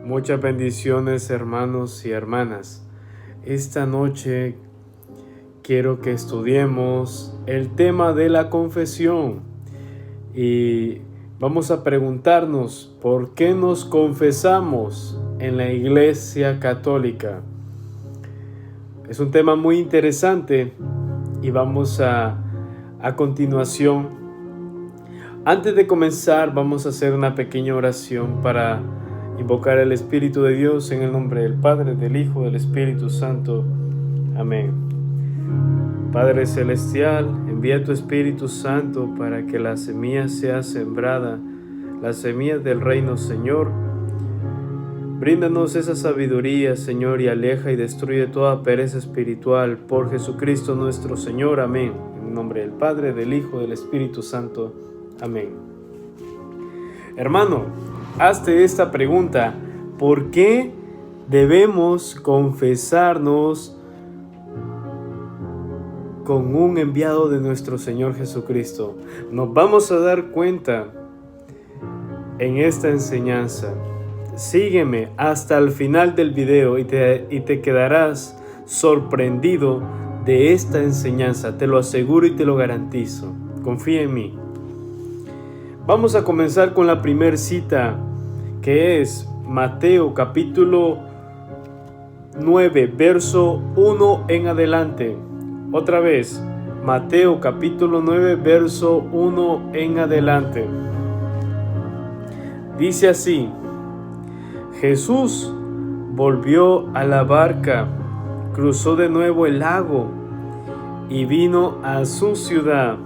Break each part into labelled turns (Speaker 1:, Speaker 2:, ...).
Speaker 1: Muchas bendiciones, hermanos y hermanas. Esta noche quiero que estudiemos el tema de la confesión y vamos a preguntarnos por qué nos confesamos en la Iglesia Católica. Es un tema muy interesante y vamos a continuación. Antes de comenzar, vamos a hacer una pequeña oración para invocar el Espíritu de Dios en el nombre del Padre, del Hijo, del Espíritu Santo. Amén. Padre Celestial, envía tu Espíritu Santo para que la semilla sea sembrada, la semilla del reino, Señor. Bríndanos esa sabiduría, Señor, y aleja y destruye toda pereza espiritual por Jesucristo nuestro Señor. Amén. En el nombre del Padre, del Hijo, del Espíritu Santo. Amén. Hermano, hazte esta pregunta: ¿por qué debemos confesarnos con un enviado de nuestro Señor Jesucristo? Nos vamos a dar cuenta en esta enseñanza. Sígueme hasta el final del video y te quedarás sorprendido de esta enseñanza. Te lo aseguro y te lo garantizo. Confía en mí. Vamos a comenzar con la primera cita, que es Mateo capítulo 9, verso 1 en adelante. Otra vez, Mateo capítulo 9, verso 1 en adelante. Dice así: Jesús volvió a la barca, cruzó de nuevo el lago y vino a su ciudad.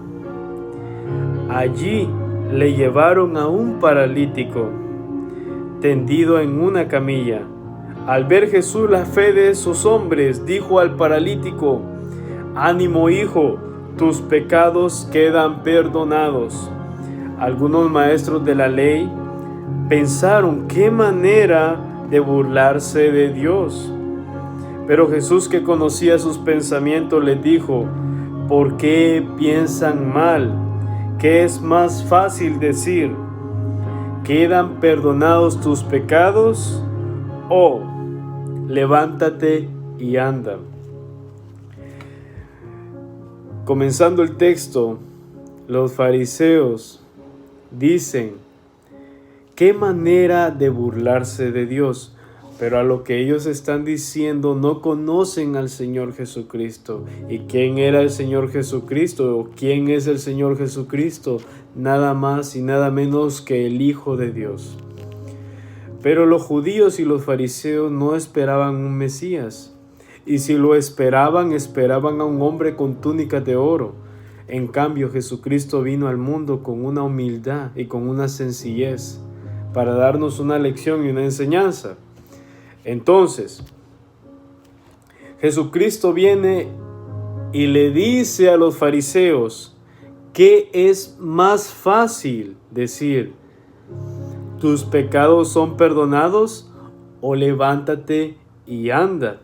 Speaker 1: Allí le llevaron a un paralítico, tendido en una camilla. Al ver Jesús la fe de esos hombres, dijo al paralítico: «Ánimo, hijo, tus pecados quedan perdonados». Algunos maestros de la ley pensaron qué manera de burlarse de Dios. Pero Jesús, que conocía sus pensamientos, les dijo: «¿Por qué piensan mal? ¿Qué es más fácil decir? ¿Quedan perdonados tus pecados? O levántate y anda». Comenzando el texto, los fariseos dicen: ¿qué manera de burlarse de Dios? Pero a lo que ellos están diciendo no conocen al Señor Jesucristo. ¿Y quién era el Señor Jesucristo? ¿O quién es el Señor Jesucristo? Nada más y nada menos que el Hijo de Dios. Pero los judíos y los fariseos no esperaban un Mesías. Y si lo esperaban, esperaban a un hombre con túnicas de oro. En cambio, Jesucristo vino al mundo con una humildad y con una sencillez para darnos una lección y una enseñanza. Entonces, Jesucristo viene y le dice a los fariseos: ¿qué es más fácil decir? ¿Tus pecados son perdonados? ¿O levántate y anda?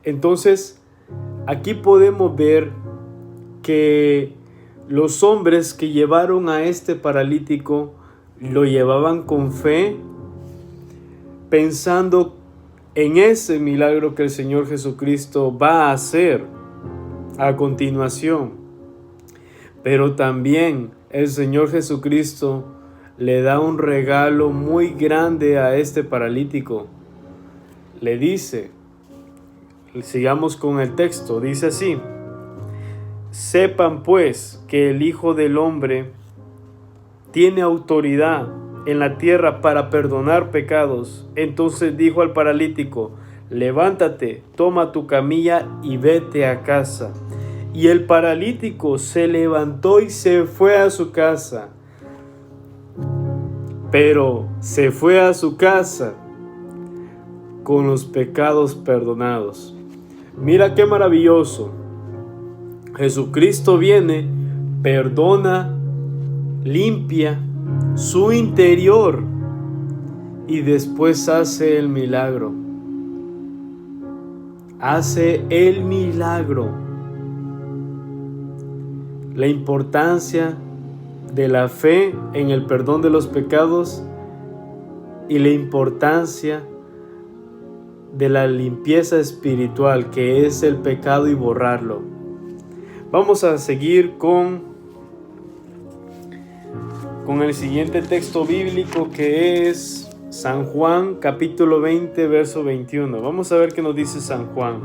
Speaker 1: Entonces, aquí podemos ver que los hombres que llevaron a este paralítico lo llevaban con fe, pensando en ese milagro que el Señor Jesucristo va a hacer a continuación. Pero también el Señor Jesucristo le da un regalo muy grande a este paralítico. Le dice, sigamos con el texto, dice así: «Sepan pues que el Hijo del Hombre tiene autoridad en la tierra para perdonar pecados». Entonces dijo al paralítico: «Levántate, toma tu camilla y vete a casa». Y el paralítico se levantó y se fue a su casa. Pero se fue a su casa con los pecados perdonados. Mira qué maravilloso. Jesucristo viene, perdona, limpia su interior y después hace el milagro. Hace el milagro. La importancia de la fe en el perdón de los pecados y la importancia de la limpieza espiritual, que es el pecado y borrarlo. Vamos a seguir con el siguiente texto bíblico, que es San Juan capítulo 20 verso 21. Vamos a ver qué nos dice San Juan.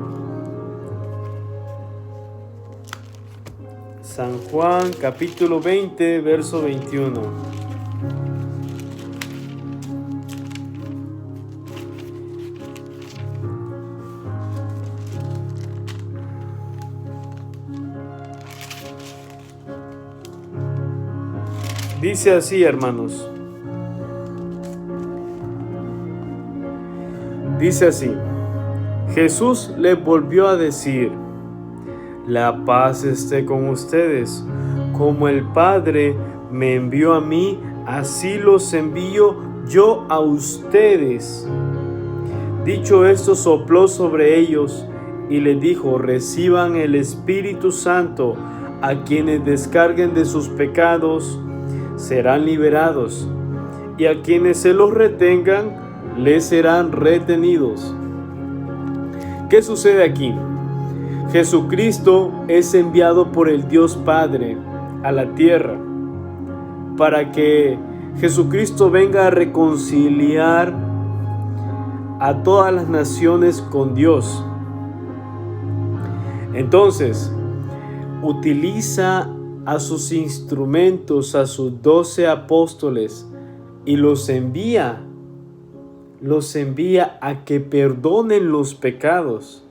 Speaker 1: San Juan capítulo 20 verso 21. Dice así, hermanos. Dice así: Jesús le volvió a decir: la paz esté con ustedes. Como el Padre me envió a mí, así los envío yo a ustedes. Dicho esto, sopló sobre ellos y les dijo: reciban el Espíritu Santo. A quienes descarguen de sus pecados serán liberados, y a quienes se los retengan les serán retenidos. ¿Qué sucede aquí? Jesucristo es enviado por el Dios Padre a la tierra para que Jesucristo venga a reconciliar a todas las naciones con Dios. Entonces, utiliza a sus instrumentos, a sus 12 apóstoles, y los envía a que perdonen los pecados.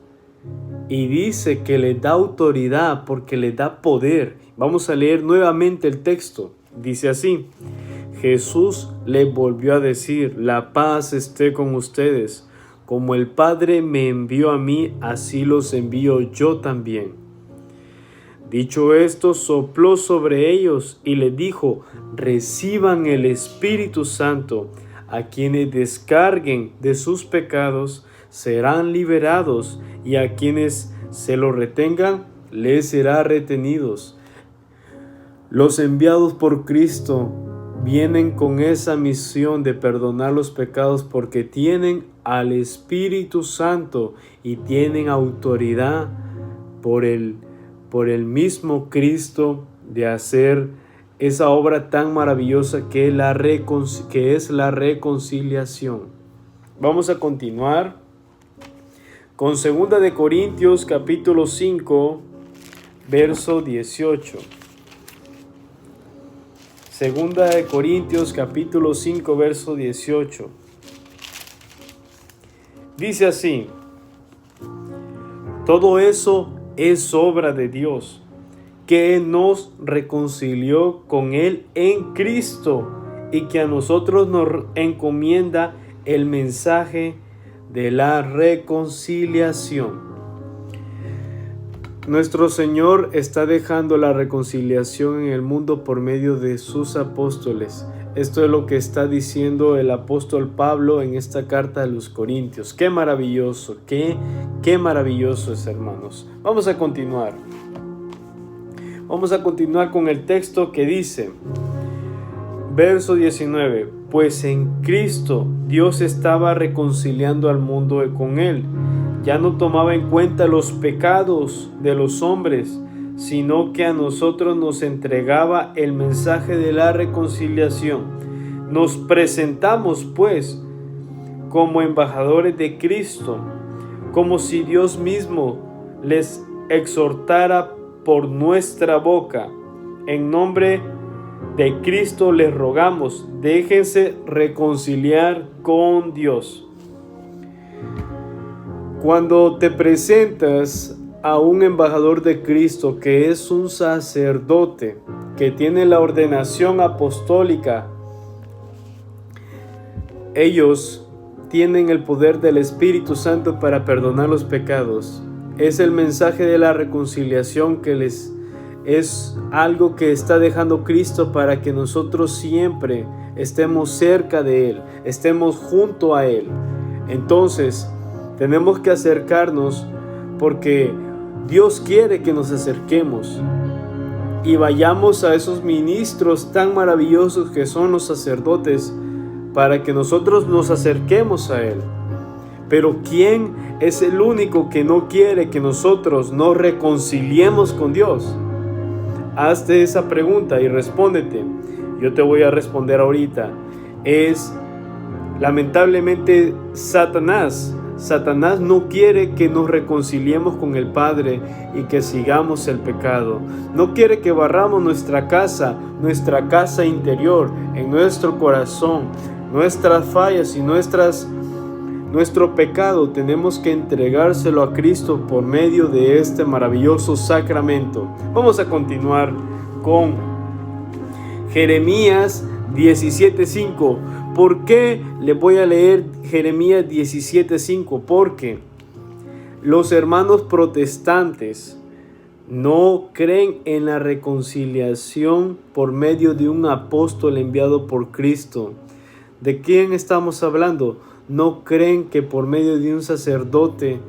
Speaker 1: Y dice que les da autoridad porque les da poder. Vamos a leer nuevamente el texto. Dice así: Jesús les volvió a decir: la paz esté con ustedes. Como el Padre me envió a mí, así los envío yo también. Dicho esto, sopló sobre ellos y les dijo: reciban el Espíritu Santo. A quienes descarguen de sus pecados serán liberados, y a quienes se lo retengan les será retenidos. Los enviados por Cristo vienen con esa misión de perdonar los pecados porque tienen al Espíritu Santo y tienen autoridad por el mismo Cristo de hacer esa obra tan maravillosa que es la reconciliación. Vamos a continuar con 2 de Corintios capítulo 5 verso 18. 2 de Corintios capítulo 5 verso 18. Dice así: todo eso es obra de Dios, que nos reconcilió con Él en Cristo y que a nosotros nos encomienda el mensaje de la reconciliación. Nuestro Señor está dejando la reconciliación en el mundo por medio de sus apóstoles. Esto es lo que está diciendo el apóstol Pablo en esta carta a los Corintios. ¡Qué maravilloso! ¡Qué maravilloso es, hermanos! Vamos a continuar. Vamos a continuar con el texto que dice, verso 19: pues en Cristo Dios estaba reconciliando al mundo con Él. Ya no tomaba en cuenta los pecados de los hombres, sino que a nosotros nos entregaba el mensaje de la reconciliación. Nos presentamos, pues, como embajadores de Cristo, como si Dios mismo les exhortara por nuestra boca. En nombre de Cristo les rogamos, déjense reconciliar con Dios. Cuando te presentas a un embajador de Cristo, que es un sacerdote, que tiene la ordenación apostólica, ellos tienen el poder del Espíritu Santo para perdonar los pecados. Es el mensaje de la reconciliación que es algo que está dejando Cristo para que nosotros siempre estemos cerca de Él, estemos junto a Él. Entonces, tenemos que acercarnos porque Dios quiere que nos acerquemos y vayamos a esos ministros tan maravillosos que son los sacerdotes para que nosotros nos acerquemos a Él. Pero ¿quién es el único que no quiere que nosotros nos reconciliemos con Dios? Hazte esa pregunta y respóndete. Yo te voy a responder ahorita. Es lamentablemente Satanás. Satanás no quiere que nos reconciliemos con el Padre y que sigamos el pecado. No quiere que barramos nuestra casa interior, en nuestro corazón, nuestras fallas y nuestro pecado. Tenemos que entregárselo a Cristo por medio de este maravilloso sacramento. Vamos a continuar con Jeremías 17:5. ¿Por qué les voy a leer Jeremías 17:5? Porque los hermanos protestantes no creen en la reconciliación por medio de un apóstol enviado por Cristo. ¿De quién estamos hablando? No creen que por medio de un sacerdote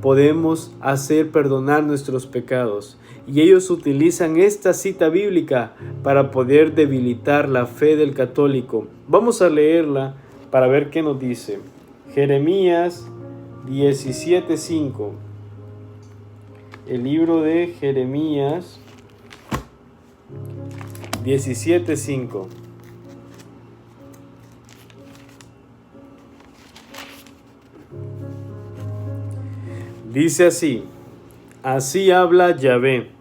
Speaker 1: podemos hacer perdonar nuestros pecados. Y ellos utilizan esta cita bíblica para poder debilitar la fe del católico. Vamos a leerla para ver qué nos dice. Jeremías 17:5. El libro de Jeremías 17:5. Dice así: así habla Yahvé.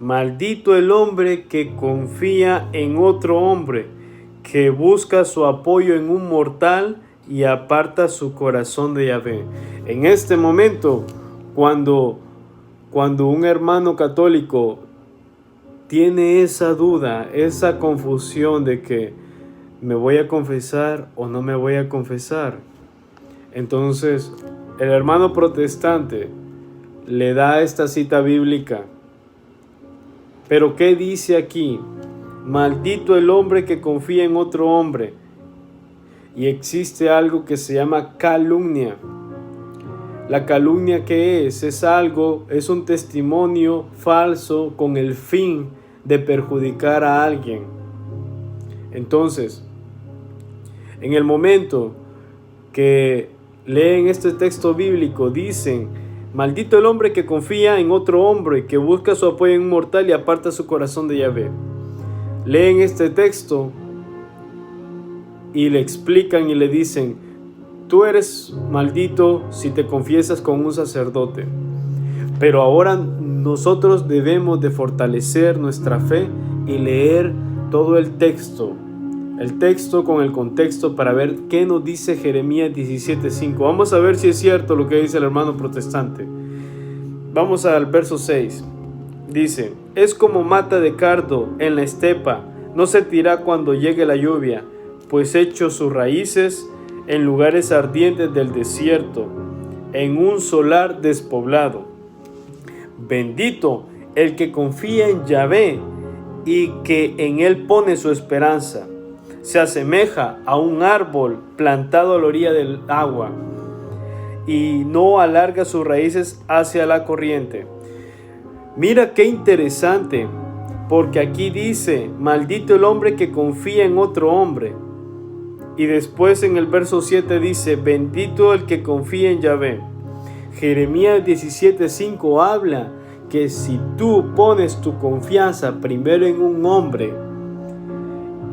Speaker 1: Maldito el hombre que confía en otro hombre, que busca su apoyo en un mortal y aparta su corazón de Yahvé. En este momento, cuando un hermano católico tiene esa duda, esa confusión de que ¿me voy a confesar o no me voy a confesar? Entonces, el hermano protestante le da esta cita bíblica. Pero ¿qué dice aquí? Maldito el hombre que confía en otro hombre. Y existe algo que se llama calumnia. La calumnia, ¿qué es? Es un testimonio falso con el fin de perjudicar a alguien. Entonces, en el momento que leen este texto bíblico, dicen: maldito el hombre que confía en otro hombre, que busca su apoyo en un mortal y aparta su corazón de Yahvé. Leen este texto y le explican y le dicen: tú eres maldito si te confiesas con un sacerdote. Pero ahora nosotros debemos de fortalecer nuestra fe y leer todo el texto con el contexto para ver qué nos dice Jeremías 17:5. Vamos a ver si es cierto lo que dice el hermano protestante. Vamos al verso 6. Dice: es como mata de cardo en la estepa, no se tira cuando llegue la lluvia, pues echó sus raíces en lugares ardientes del desierto, en un solar despoblado. Bendito el que confía en Yahvé y que en él pone su esperanza. Se asemeja a un árbol plantado a la orilla del agua y no alarga sus raíces hacia la corriente. Mira qué interesante, porque aquí dice: maldito el hombre que confía en otro hombre. Y después en el verso 7 dice: bendito el que confía en Yahvé. Jeremías 17:5 habla que si tú pones tu confianza primero en un hombre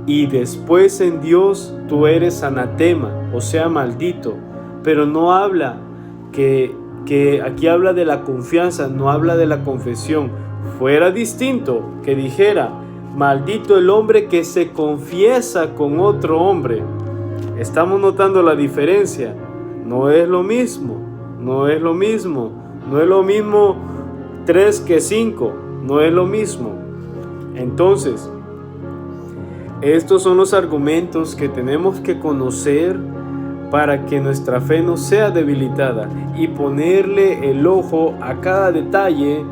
Speaker 1: y después en Dios, tú eres anatema, o sea, maldito. Pero no habla que aquí habla de la confianza, no habla de la confesión. Fuera distinto que dijera: maldito el hombre que se confiesa con otro hombre. Estamos notando la diferencia. No es lo mismo, no es lo mismo, no es lo mismo 3 que 5, no es lo mismo. Entonces, estos son los argumentos que tenemos que conocer para que nuestra fe no sea debilitada y ponerle el ojo a cada detalle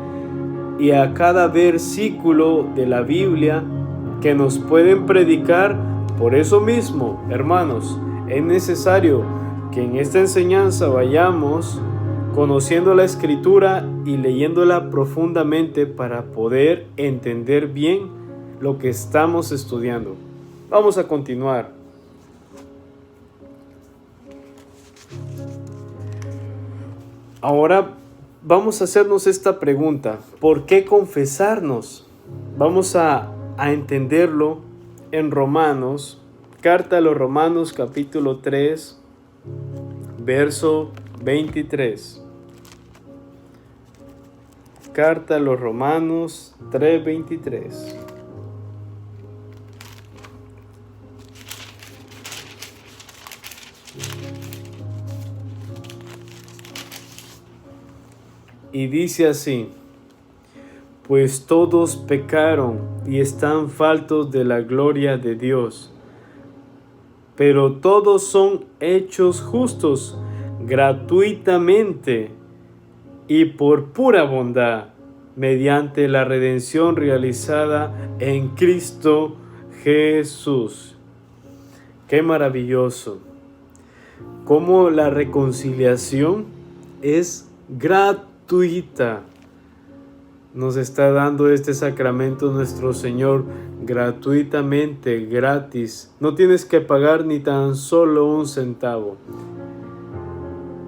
Speaker 1: y a cada versículo de la Biblia que nos pueden predicar. Por eso mismo, hermanos, es necesario que en esta enseñanza vayamos conociendo la Escritura y leyéndola profundamente para poder entender bien lo que estamos estudiando. Vamos a continuar. Ahora vamos a hacernos esta pregunta: ¿por qué confesarnos? Vamos a entenderlo en Romanos, carta a los Romanos capítulo 3, verso 23. Carta a los Romanos 3:23. Y dice así: pues todos pecaron y están faltos de la gloria de Dios, pero todos son hechos justos gratuitamente y por pura bondad, mediante la redención realizada en Cristo Jesús. ¡Qué maravilloso! Cómo la reconciliación es gratuita. Nos está dando este sacramento nuestro Señor gratuitamente, gratis. No tienes que pagar ni tan solo un centavo.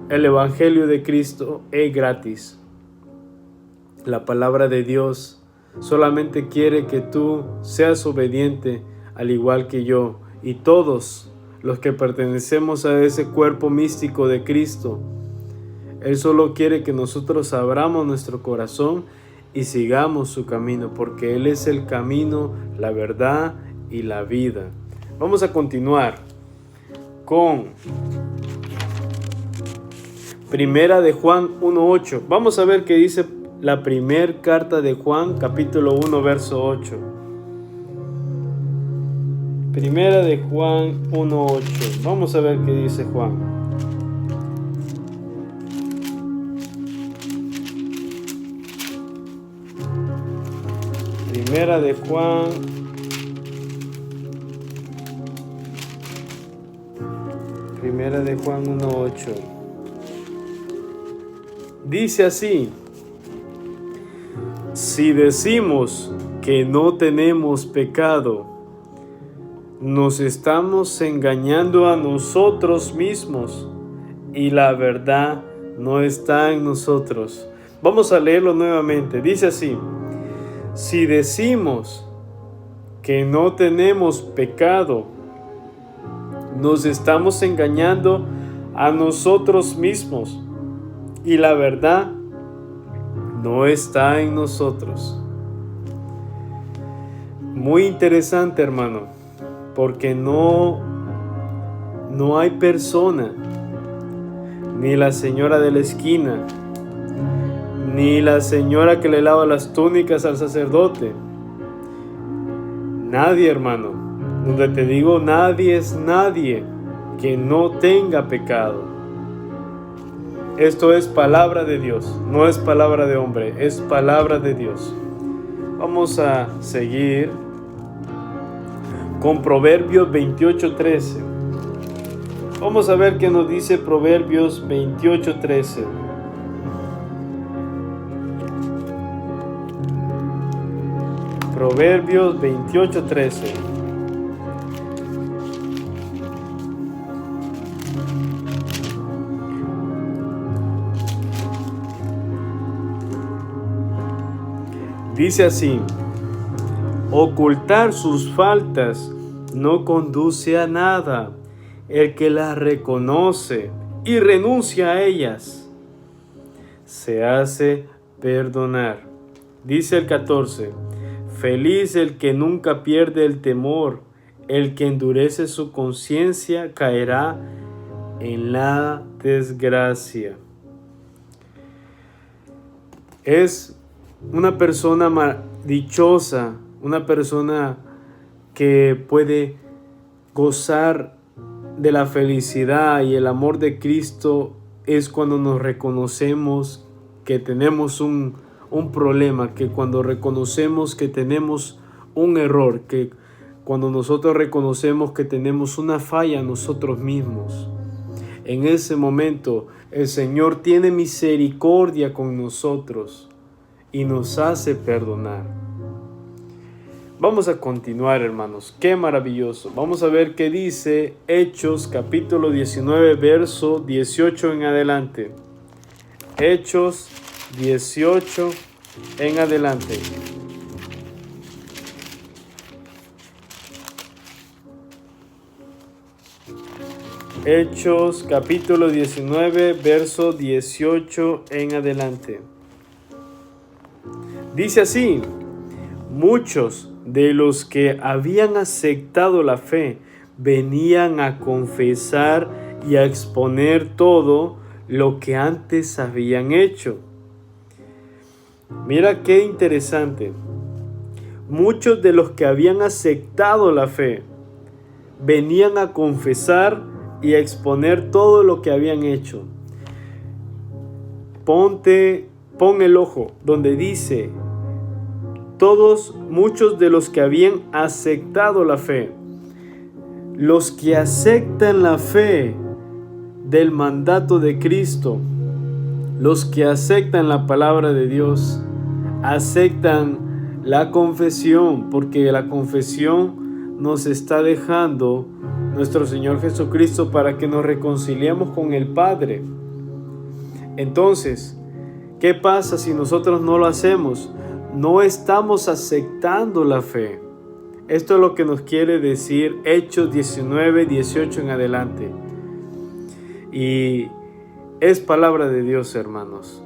Speaker 1: El Evangelio de Cristo es gratis. La palabra de Dios solamente quiere que tú seas obediente, al igual que yo y todos los que pertenecemos a ese cuerpo místico de Cristo. Él solo quiere que nosotros abramos nuestro corazón y sigamos su camino, porque Él es el camino, la verdad y la vida. Vamos a continuar con Primera de Juan 1:8. Vamos a ver qué dice la primera carta de Juan, capítulo 1, verso 8. Primera de Juan 1:8. Vamos a ver qué dice Juan. Primera de Juan 1:8. Dice así: si decimos que no tenemos pecado, nos estamos engañando a nosotros mismos y la verdad no está en nosotros. Vamos a leerlo nuevamente. Dice así: si decimos que no tenemos pecado, nos estamos engañando a nosotros mismos y la verdad no está en nosotros. Muy interesante, hermano, porque no hay persona, ni la señora de la esquina, ni la señora que le lava las túnicas al sacerdote. Nadie, hermano, donde te digo nadie es nadie que no tenga pecado. Esto es palabra de Dios, no es palabra de hombre, es palabra de Dios. Vamos a seguir con Proverbios 28:13. Vamos a ver qué nos dice Proverbios 28:13. Proverbios 28:13. Dice así: ocultar sus faltas no conduce a nada. El que las reconoce y renuncia a ellas se hace perdonar. Dice el 14: feliz el que nunca pierde el temor, el que endurece su conciencia caerá en la desgracia. Es una persona dichosa, una persona que puede gozar de la felicidad y el amor de Cristo, es cuando nos reconocemos que tenemos un problema, que cuando reconocemos que tenemos un error, que cuando nosotros reconocemos que tenemos una falla nosotros mismos. En ese momento el Señor tiene misericordia con nosotros y nos hace perdonar. Vamos a continuar, hermanos. Qué maravilloso. Vamos a ver qué dice Hechos capítulo 19, verso 18 en adelante. Hechos 18 en adelante. Hechos capítulo 19, verso 18 en adelante. Dice así: muchos de los que habían aceptado la fe venían a confesar y a exponer todo lo que antes habían hecho. Mira qué interesante. Muchos de los que habían aceptado la fe venían a confesar y a exponer todo lo que habían hecho. Pon el ojo donde dice muchos de los que habían aceptado la fe. Los que aceptan la fe del mandato de Cristo, los que aceptan la palabra de Dios, aceptan la confesión, porque la confesión nos está dejando nuestro Señor Jesucristo para que nos reconciliemos con el Padre. Entonces, ¿qué pasa si nosotros no lo hacemos? No estamos aceptando la fe. Esto es lo que nos quiere decir Hechos 19, 18 en adelante. Y es palabra de Dios, hermanos.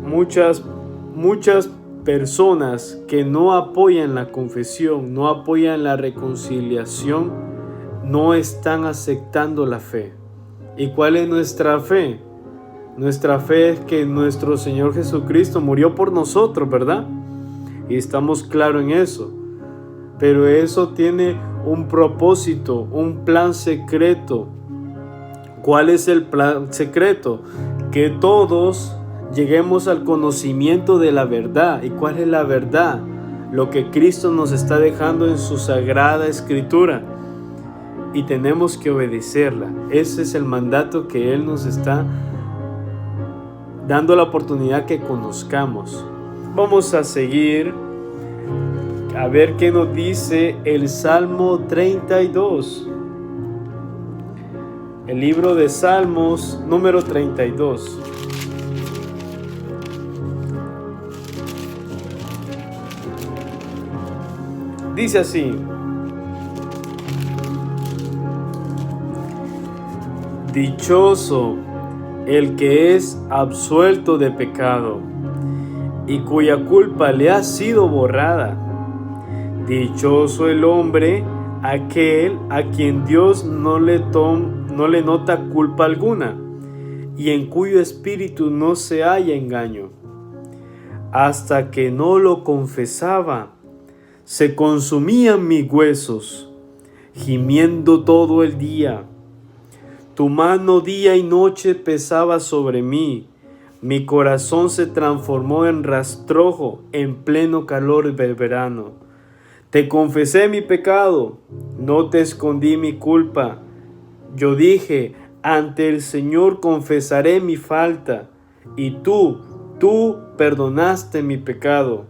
Speaker 1: Muchas personas que no apoyan la confesión, no apoyan la reconciliación, no están aceptando la fe. ¿Y cuál es nuestra fe? Nuestra fe es que nuestro Señor Jesucristo murió por nosotros, ¿verdad? Y estamos claros en eso. Pero eso tiene un propósito, un plan secreto. ¿Cuál es el plan secreto? Que todos lleguemos al conocimiento de la verdad. ¿Y cuál es la verdad? Lo que Cristo nos está dejando en su sagrada escritura. Y tenemos que obedecerla. Ese es el mandato que Él nos está dando la oportunidad que conozcamos. Vamos a seguir a ver qué nos dice el Salmo 32. El libro de Salmos número 32. Dice así: dichoso el que es absuelto de pecado y cuya culpa le ha sido borrada. Dichoso el hombre aquel a quien Dios no le nota culpa alguna y en cuyo espíritu no se halla engaño. Hasta que no lo confesaba, se consumían mis huesos, gimiendo todo el día. Tu mano día y noche pesaba sobre mí. Mi corazón se transformó en rastrojo en pleno calor del verano. Te confesé mi pecado, no te escondí mi culpa. Yo dije, ante el Señor confesaré mi falta. Y tú perdonaste mi pecado,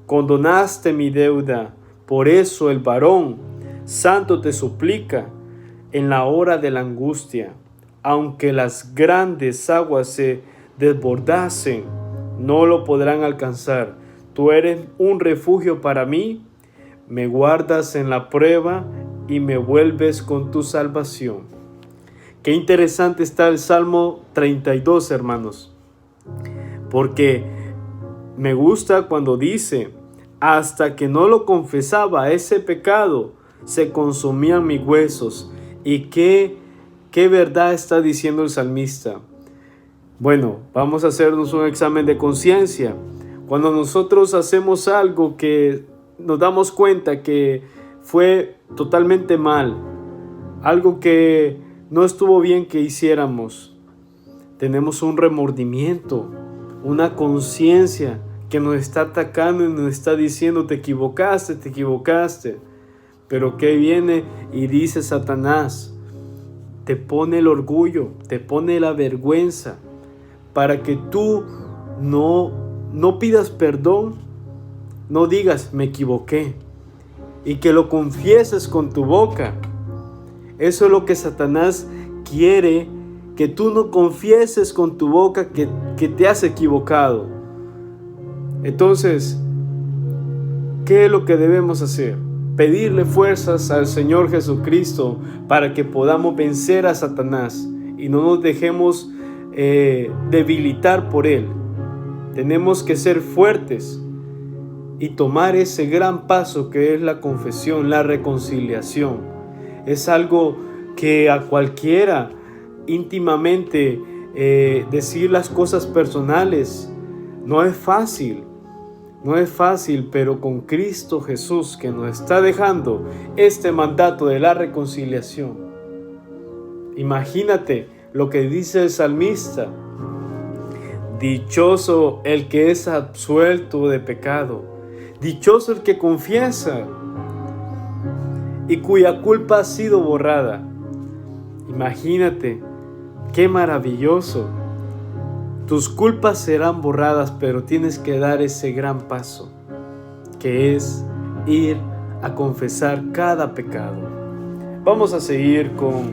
Speaker 1: condonaste mi deuda. Por eso el varón santo te suplica en la hora de la angustia. Aunque las grandes aguas se desbordasen, no lo podrán alcanzar. Tú eres un refugio para mí, me guardas en la prueba y me vuelves con tu salvación. Qué interesante está el Salmo 32, hermanos, porque me gusta cuando dice, hasta que no lo confesaba ese pecado, se consumían mis huesos. ¿Y qué verdad está diciendo el salmista? Bueno, vamos a hacernos un examen de conciencia. Cuando nosotros hacemos algo que nos damos cuenta que fue totalmente mal, algo que no estuvo bien que hiciéramos, tenemos un remordimiento, una conciencia que nos está atacando y nos está diciendo, te equivocaste. Pero ¿qué viene y dice Satanás? Te pone el orgullo, te pone la vergüenza, para que tú no pidas perdón, no digas, me equivoqué, y que lo confieses con tu boca. Eso es lo que Satanás quiere que tú no confieses con tu boca que te has equivocado. Entonces, ¿qué es lo que debemos hacer? Pedirle fuerzas al Señor Jesucristo para que podamos vencer a Satanás y no nos dejemos debilitar por él. Tenemos que ser fuertes y tomar ese gran paso que es la confesión, la reconciliación. Es algo que a cualquiera íntimamente decir las cosas personales no es fácil. No es fácil, pero con Cristo Jesús, que nos está dejando este mandato de la reconciliación. Imagínate lo que dice el salmista: dichoso el que es absuelto de pecado, dichoso el que confiesa y cuya culpa ha sido borrada. Imagínate, qué maravilloso. Tus culpas serán borradas, pero tienes que dar ese gran paso, que es ir a confesar cada pecado. Vamos a seguir con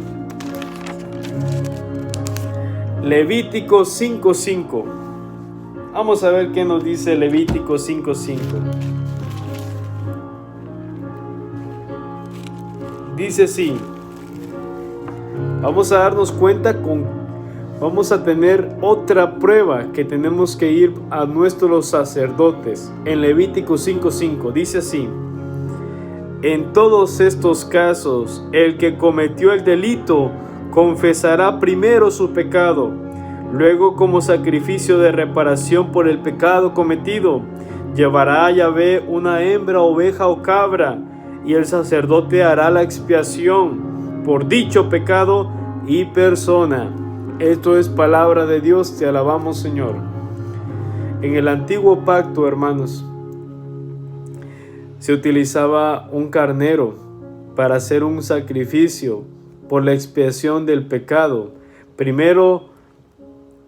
Speaker 1: Levítico 5:5. Vamos a ver qué nos dice Levítico 5:5. Dice así. Vamos a darnos cuenta vamos a tener otra prueba que tenemos que ir a nuestros sacerdotes. En Levítico 5:5 dice así: en todos estos casos, el que cometió el delito confesará primero su pecado, luego como sacrificio de reparación por el pecado cometido, llevará a Yahvé una hembra, oveja o cabra, y el sacerdote hará la expiación por dicho pecado y persona. Esto es palabra de Dios, te alabamos, Señor. En el antiguo pacto, hermanos, se utilizaba un carnero para hacer un sacrificio por la expiación del pecado. Primero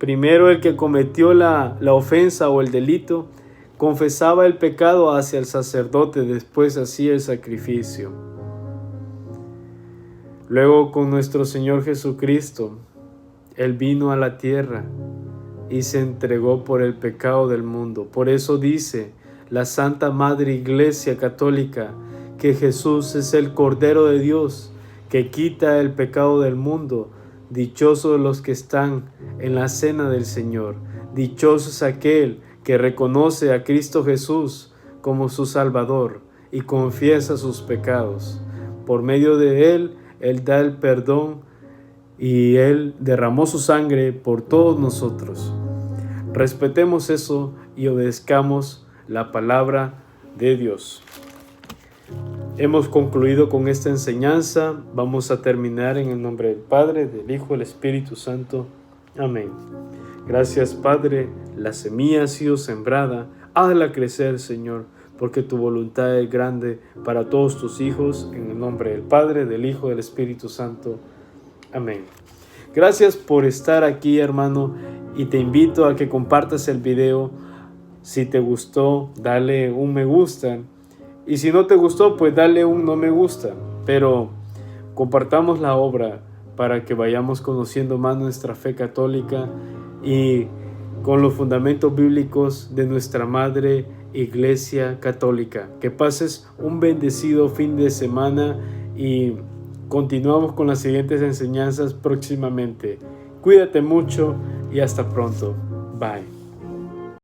Speaker 1: el que cometió la ofensa o el delito confesaba el pecado hacia el sacerdote, después hacía el sacrificio. Luego, con nuestro Señor Jesucristo, Él vino a la tierra y se entregó por el pecado del mundo. Por eso dice la Santa Madre Iglesia Católica que Jesús es el Cordero de Dios que quita el pecado del mundo. Dichosos los que están en la cena del Señor. Dichoso es aquel que reconoce a Cristo Jesús como su Salvador y confiesa sus pecados. Por medio de Él, Él da el perdón y Él derramó su sangre por todos nosotros. Respetemos eso y obedezcamos la palabra de Dios. Hemos concluido con esta enseñanza. Vamos a terminar en el nombre del Padre, del Hijo, del Espíritu Santo. Amén. Gracias, Padre. La semilla ha sido sembrada. Hazla crecer, Señor, porque tu voluntad es grande para todos tus hijos. En el nombre del Padre, del Hijo, del Espíritu Santo. Amén. Gracias por estar aquí, hermano, y te invito a que compartas el video. Si te gustó, dale un me gusta, y si no te gustó, pues dale un no me gusta, pero compartamos la obra para que vayamos conociendo más nuestra fe católica y con los fundamentos bíblicos de nuestra Madre Iglesia Católica. Que pases un bendecido fin de semana y continuamos con las siguientes enseñanzas próximamente. Cuídate mucho y hasta pronto. Bye.